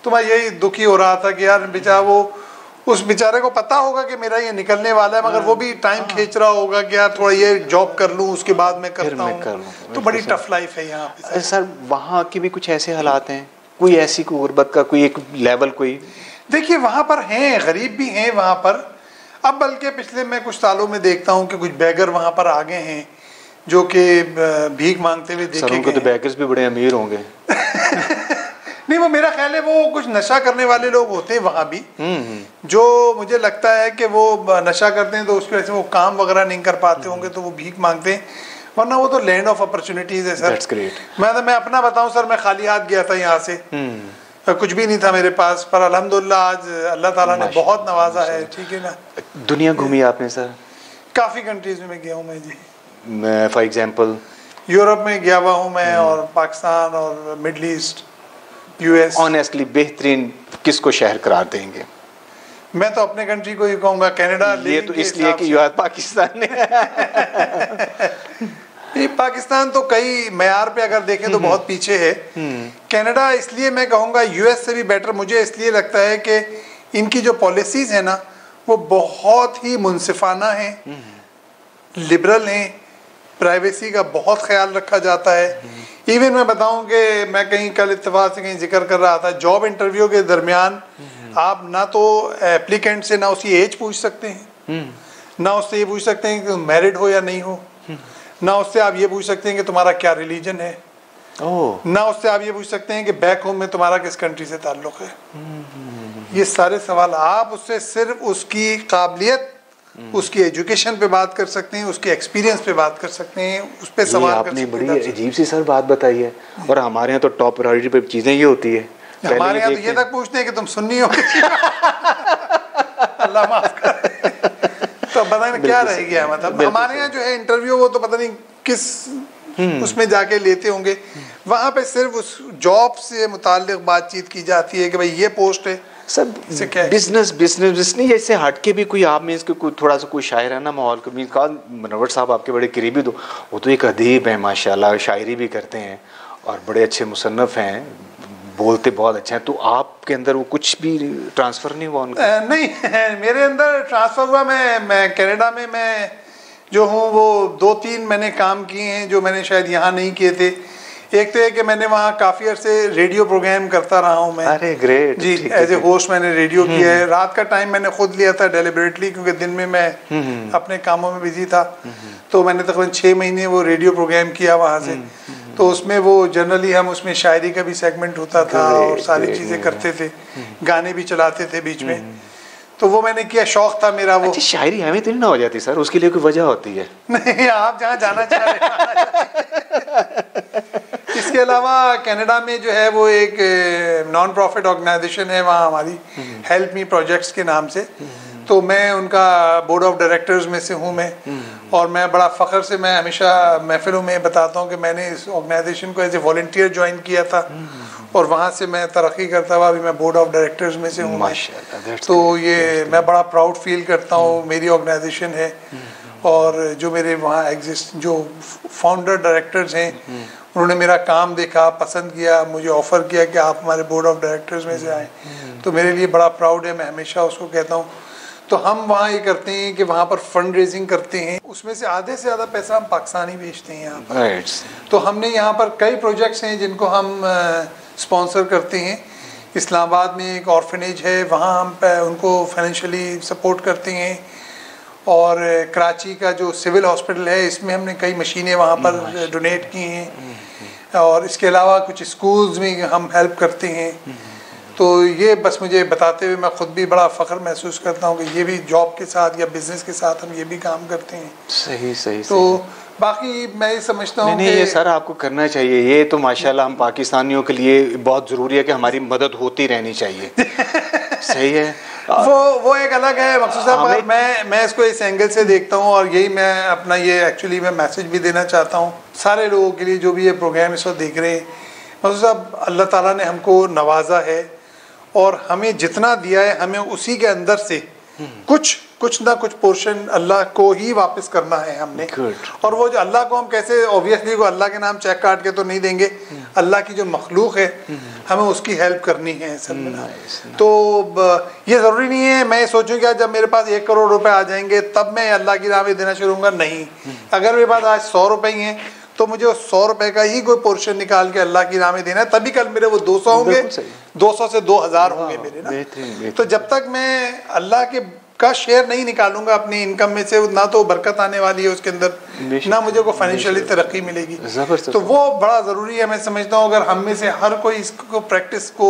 तो मैं यही दुखी हो रहा था कि यार बेचारा वो उस बेचारे को पता होगा कि मेरा ये निकलने वाला है, मगर वो भी टाइम खींच रहा होगा कि यार थोड़ा ये जॉब कर लूँ उसके बाद मैं करता हूँ। तो बड़ी टफ लाइफ है यहाँ पे सर। वहाँ के भी कुछ ऐसे हालात हैं, कोई ऐसी कोई गुर्बत का कोई एक लेवल कोई? देखिए वहाँ पर हैं, गरीब भी हैं वहाँ पर। अब बल्कि पिछले मैं कुछ सालों में देखता हूँ कि कुछ बैगर वहाँ पर आ गए हैं जो कि भीख मांगते हुए देखे गए। तो बैगर्स भी बड़े अमीर होंगे। नहीं, वो मेरा ख्याल है वो कुछ नशा करने वाले लोग होते हैं वहाँ भी, जो मुझे लगता है कि वो नशा करते हैं तो उसकी वजह से वो काम वगैरह नहीं कर पाते होंगे तो वो भीख मांगते हैं, वरना वो तो लैंड ऑफ अपॉर्चुनिटीज है सर। मैं अपना बताऊं सर, मैं खाली हाथ गया था यहाँ से, कुछ भी नहीं था मेरे पास, पर अल्हम्दुलिल्लाह आज अल्लाह ताला ने बहुत नवाजा है। ठीक है ना। दुनिया घूमी आपने सर? काफ़ी कंट्रीज में गया हूँ मैं जी। मैं फॉर एग्जांपल यूरोप में गया हुआ हूँ मैं, और पाकिस्तान और मिडल ईस्ट, यूएस। ऑनेस्टली बेहतरीन किसको शहर करार देंगे? मैं तो अपने कंट्री को ही कहूँगा, कनाडा। ये तो इसलिए कि यू आर पाकिस्तान नहीं, पाकिस्तान तो कई मयार पे अगर देखें तो बहुत पीछे है। कनाडा इसलिए मैं कहूँगा यूएस से भी बेटर मुझे इसलिए लगता है कि इनकी जो पॉलिसीज़ है ना वो बहुत ही मुनसिफाना है, लिबरल हैं, प्राइवेसी का बहुत ख्याल रखा जाता है। इवन मैं बताऊं कि मैं कहीं कल इत्तेफाक से कहीं जिक्र कर रहा था, जॉब इंटरव्यू के दरमियान आप ना तो एप्लीकेंट से ना उसकी एज पूछ सकते हैं, ना उससे ये पूछ सकते हैं कि मैरिड हो या नहीं हो, ना उससे आप ये पूछ सकते हैं कि तुम्हारा क्या रिलीजन है, ना उससे आप ये पूछ सकते हैं कि बैक होम में तुम्हारा किस कंट्री से ताल्लुक है। ये सारे सवाल आप उससे सिर्फ उसकी काबिलियत, उसकी एजुकेशन पे बात कर सकते हैं, उसके एक्सपीरियंस पे बात कर सकते हैं, उस पे सवाल कर सकते हैं। आपने बड़ी अजीब सी सर बात बताई है, और हमारे यहाँ तो टॉप प्रायोरिटी पे चीजें ये होती है। हमारे यहाँ तो ये तक पूछते हैं कि तुम सुन्नी हो। अल्लाह माफ करे। तो पता नहीं क्या रह गया, मतलब हमारे यहाँ जो है इंटरव्यू वो तो पता नहीं किस उसमें जाके लेते होंगे। वहाँ पे सिर्फ उस जॉब से मुताल्लिक बातचीत की जाती है कि भाई ये पोस्ट है सब बिजनेस नहीं, जैसे हट के भी कोई आप में इसके कोई थोड़ा सा कोई शायराना माहौल को मीन कहा, मुनव्वर साहब आपके बड़े करीबी तो वो तो एक अदीब है माशाल्लाह, शायरी भी करते हैं और बड़े अच्छे मुसन्नफ़ हैं, बोलते बहुत अच्छा है। तो आपके अंदर वो कुछ भी ट्रांसफ़र नहीं हुआ उनका? नहीं, मेरे अंदर ट्रांसफ़र हुआ। मैं कनाडा में मैं जो हूँ वो 2-3 मैंने काम किए हैं जो मैंने शायद यहाँ नहीं किए थे। एक तो है कि मैंने वहाँ काफ़ी अर्से रेडियो प्रोग्राम करता रहा हूँ मैं। अरे ग्रेट जी, एज ए होस्ट मैंने रेडियो किया है। रात का टाइम मैंने खुद लिया था डेलिबरेटली, क्योंकि दिन में मैं अपने कामों में बिजी था। तो मैंने तकरीबन 6 महीने वो रेडियो प्रोग्राम किया वहाँ से। तो उसमें वो जनरली हम उसमें शायरी का भी सेगमेंट होता था और सारी चीज़ें करते थे, गाने भी चलाते थे बीच में। तो वो मैंने किया, शौक था मेरा वो। अच्छा, शायरी हमें तो नहीं ना हो जाती सर, उसके लिए कोई वजह होती है? नहीं, आप जहाँ जाना चाह रहे। इसके अलावा कनाडा में जो है वो एक नॉन प्रॉफिट ऑर्गेनाइजेशन है वहाँ हमारी, हेल्प मी प्रोजेक्ट्स के नाम से। तो मैं उनका बोर्ड ऑफ डायरेक्टर्स में से हूँ मैं, और मैं बड़ा फ़ख्र से मैं हमेशा महफिलों में बताता हूँ कि मैंने इस ऑर्गेनाइजेशन को एज ए वॉलंटियर ज्वाइन किया था और वहाँ से मैं तरक्की करता हुआ अभी मैं बोर्ड ऑफ डायरेक्टर्स में से हूँ। तो ये मैं बड़ा प्राउड फील करता हूँ, मेरी ऑर्गेनाइजेशन है और जो मेरे वहाँ जो फाउंडर डायरेक्टर्स हैं उन्होंने मेरा काम देखा, पसंद किया, मुझे ऑफ़र किया कि आप हमारे बोर्ड ऑफ डायरेक्टर्स में से आएँ। तो मेरे लिए बड़ा प्राउड है, मैं हमेशा उसको कहता हूँ। तो हम वहाँ ये करते हैं कि वहाँ पर फंड रेजिंग करते हैं, उसमें से आधे से ज़्यादा पैसा हम पाकिस्तानी भेजते हैं यहाँ पर। तो हमने यहाँ पर कई प्रोजेक्ट्स हैं जिनको हम स्पॉन्सर करते हैं। इस्लामाबाद में एक ऑर्फनेज है, वहाँ हम उनको फाइनेंशियली सपोर्ट करते हैं। और कराची का जो सिविल हॉस्पिटल है, इसमें हमने कई मशीनें वहाँ पर डोनेट की हैं। और इसके अलावा कुछ स्कूल्स में हम हेल्प करते हैं। तो ये बस मुझे बताते हुए मैं ख़ुद भी बड़ा फ़ख्र महसूस करता हूँ कि ये भी जॉब के साथ या बिज़नेस के साथ हम ये भी काम करते हैं। सही तो बाकी मैं ये समझता हूँ नहीं, ये सर आपको करना चाहिए। ये तो माशाल्लाह हम पाकिस्तानियों के लिए बहुत ज़रूरी है कि हमारी मदद होती रहनी चाहिए। सही है, वो एक अलग है मकसूद साहब, पर मैं इसको इस एंगल से देखता हूँ। और यही मैं अपना ये एक्चुअली मैं मैसेज भी देना चाहता हूँ सारे लोगों के लिए जो भी ये प्रोग्राम इस वक्त देख रहे हैं। मकसूद साहब, अल्लाह ताला ने हमको नवाजा है और हमें जितना दिया है हमें उसी के अंदर से कुछ ना कुछ पोर्शन अल्लाह को ही वापस करना है हमने। और वो जो अल्लाह को हम कैसे, ऑब्वियसली को अल्लाह के नाम चेक काट के तो नहीं देंगे। अल्लाह की जो मखलूक है हमें उसकी हेल्प करनी है असल में। तो ये ज़रूरी नहीं है मैं सोचूं कि जब मेरे पास 1 करोड़ रुपए आ जाएंगे तब मैं अल्लाह की राह में देना शुरू करूँगा। नहीं, अगर मेरे पास आज 100 रुपये ही हैं तो मुझे 100 रुपये का ही कोई पोर्शन निकाल के अल्लाह की राह में देना है, तभी कल मेरे वो 200 होंगे, 200 से 2000 होंगे मेरे ना। तो जब तक मैं अल्लाह के का शेयर नहीं निकालूंगा अपनी इनकम में से, ना तो बरकत आने वाली है उसके अंदर, ना मुझे को फाइनेंशियली तरक्की मिलेगी। तो वो बड़ा ज़रूरी है मैं समझता हूँ। अगर हम में से हर कोई इसको प्रैक्टिस को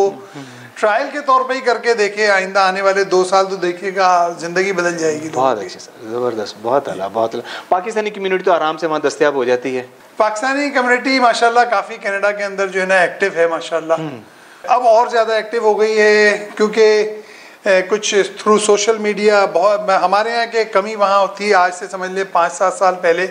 ट्रायल के तौर पे ही करके देखे, आइंदा आने वाले 2 साल तो देखिएगा ज़िंदगी बदल जाएगी। बहुत अच्छी सर, ज़बरदस्त, बहुत आला, बहुत आला। पाकिस्तानी कम्युनिटी तो आराम से वहाँ दस्तयाब हो जाती है। पाकिस्तानी कम्युनिटी माशाल्लाह काफ़ी कनाडा के अंदर जो है ना एक्टिव है माशाल्लाह। अब और ज़्यादा एक्टिव हो गई है क्योंकि कुछ थ्रू सोशल मीडिया बहुत हमारे यहाँ के कमी वहाँ थी। आज से समझ ले 5-7 साल पहले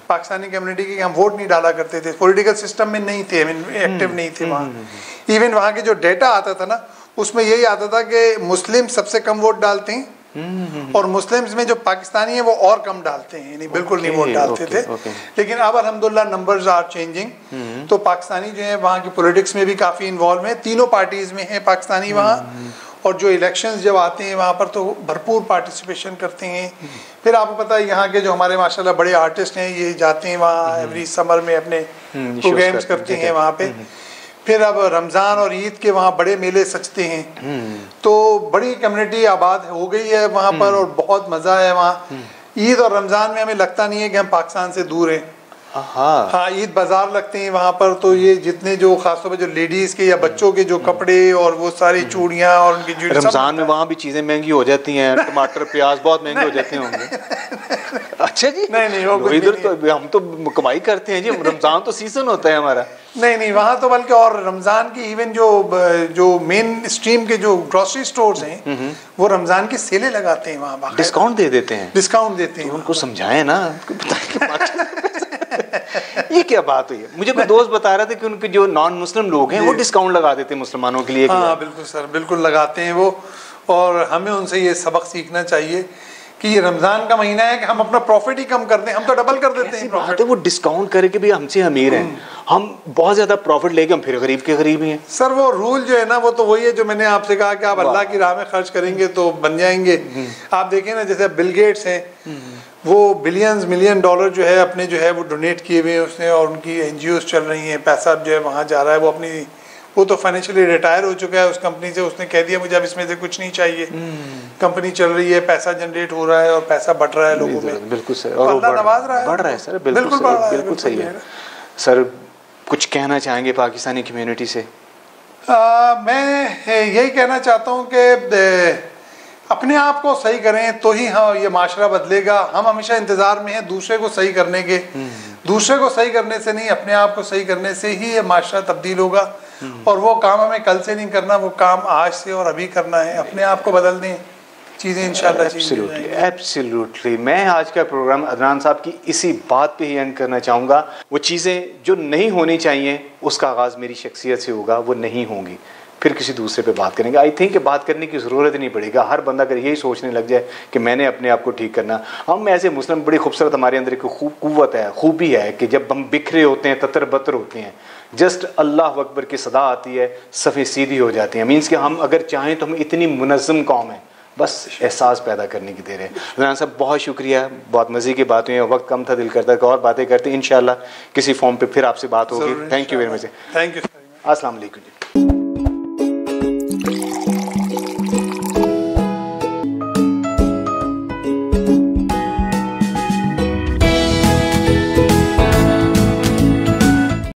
पाकिस्तानी कम्युनिटी की हम वोट नहीं डाला करते थे, पॉलिटिकल सिस्टम में नहीं थे, एक्टिव नहीं थे वहाँ। इवन वहाँ के जो डेटा आता था ना उसमें यही आता था कि मुस्लिम सबसे कम वोट डालते हैं और मुस्लिम्स में जो पाकिस्तानी है वो और कम डालते हैं, यानी बिल्कुल नहीं वोट डालते थे। लेकिन अब अल्हम्दुलिल्लाह नंबर्स आर चेंजिंग। तो पाकिस्तानी जो है वहाँ की पॉलिटिक्स में भी काफ़ी इन्वॉल्व है, तीनों पार्टीज़ में है पाकिस्तानी वहाँ। और जो इलेक्शंस जब आते हैं वहाँ पर तो भरपूर पार्टिसिपेशन करते हैं। फिर आपको पता है यहाँ के जो हमारे माशाल्लाह बड़े आर्टिस्ट हैं ये जाते हैं वहाँ एवरी समर में अपने प्रोग्राम्स करते हैं वहाँ पे। फिर अब रमज़ान और ईद के वहाँ बड़े मेले सजते हैं। तो बड़ी कम्युनिटी आबाद हो गई है वहाँ पर और बहुत मज़ा है वहाँ। ईद और रमज़ान में हमें लगता नहीं है कि हम पाकिस्तान से दूर हैं। हाँ, ईद बाजार लगते हैं वहाँ पर। तो ये जितने जो खासतौर पर जो लेडीज़ के या बच्चों के जो कपड़े और वो सारी चूड़ियाँ और उनकी ज्वेलरी, रमज़ान में वहाँ भी चीज़ें महंगी हो जाती हैं, टमाटर प्याज बहुत महंगे हो जाते होंगे। अच्छा जी, नहीं इधर तो हम तो कमाई करते हैं जी, रमज़ान तो सीजन होता है हमारा। नहीं, वहाँ तो बल्कि और रमज़ान की इवन जो मेन स्ट्रीम के जो ग्रोसरी स्टोर्स हैं वो रमज़ान की सेलें लगाते हैं वहाँ, डिस्काउंट दे देते हैं। डिस्काउंट देते हैं। उनको समझाएं ना, ये क्या बात हुई है? मुझे कोई दोस्त बता रहा था कि उनके जो नॉन मुस्लिम लोग हैं वो डिस्काउंट लगाते थे मुसलमानों के लिए। हाँ बिल्कुल सर, बिल्कुल लगाते हैं वो। और हमें उनसे ये सबक सीखना चाहिए कि ये रमज़ान का महीना है कि हम अपना प्रॉफिट ही कम कर दें। हम तो डबल कर देते हैं प्रॉफिट। वो डिस्काउंट करके भी हमसे अमीर हैं, हम बहुत ज़्यादा प्रॉफिट लेके हम फिर गरीब के गरीब ही हैं। सर वो रूल जो है ना वो तो वही है जो मैंने आपसे कहा कि आप अल्लाह की राह में खर्च करेंगे तो बन जाएंगे। आप देखें ना, जैसे बिल गेट्स हैं, वो बिलियंस मिलियन डॉलर जो है अपने जो है वो डोनेट किए हुए हैं उसने, और उनकी NGOs चल रही हैं, पैसा जो है वहाँ जा रहा है। वो तो फाइनेंशियली रिटायर हो चुका है उस कंपनी से, उसने कह दिया मुझे अब इसमें से कुछ नहीं चाहिए। कंपनी चल रही है, पैसा जनरेट हो रहा है और पैसा बढ़ रहा है लोगों में। बिल्कुल सही, और अल्लाह नवाज रहा है, बढ़ रहा है सर, बिल्कुल सही है। सर कुछ कहना चाहेंगे पाकिस्तानी कम्युनिटी से? मैं यही कहना चाहता हूँ कि अपने आप को सही करें तो ही हाँ ये माशरा बदलेगा। हम हमेशा इंतज़ार में हैं दूसरे को सही करने के। दूसरे को सही करने से नहीं, अपने आप को सही करने से ही ये माशरा तब्दील होगा। और वो काम हमें कल से नहीं करना, वो काम आज से और अभी करना है। अपने आप को बदल दें, चीज़ें इंशाल्लाह। एब्सोल्युटली। मैं आज का प्रोग्राम अदनान साहब की इसी बात पे ही एंड करना चाहूँगा। वो चीज़ें जो नहीं होनी चाहिए उसका आगाज़ मेरी शख्सियत से होगा, वो नहीं होंगी। फिर किसी दूसरे पे बात करेंगे। आई थिंक बात करने की ज़रूरत ही नहीं पड़ेगा। हर बंदा अगर यही सोचने लग जाए कि मैंने अपने आप को ठीक करना, हम ऐसे मुस्लिम बड़ी खूबसूरत हमारे अंदर एक क़ुव्वत है, खूबी है कि जब हम बिखरे होते हैं, ततर बतर होते हैं, जस्ट अल्लाह अकबर की सदा आती है, सफ़े सीधी हो जाती है। मीन्स कि हम अगर चाहें तो हम इतनी मुनज़्ज़म कौम है, बस एहसास पैदा करने की देर है। रज़ान साहब बहुत शुक्रिया, बहुत मज़े की बात हुई, वक्त कम था, दिल करता है और बातें करते, इंशाल्लाह किसी फॉर्म पे फिर आपसे बात होगी। Thank you very much. Thank you. अस्सलाम वालेकुम जी।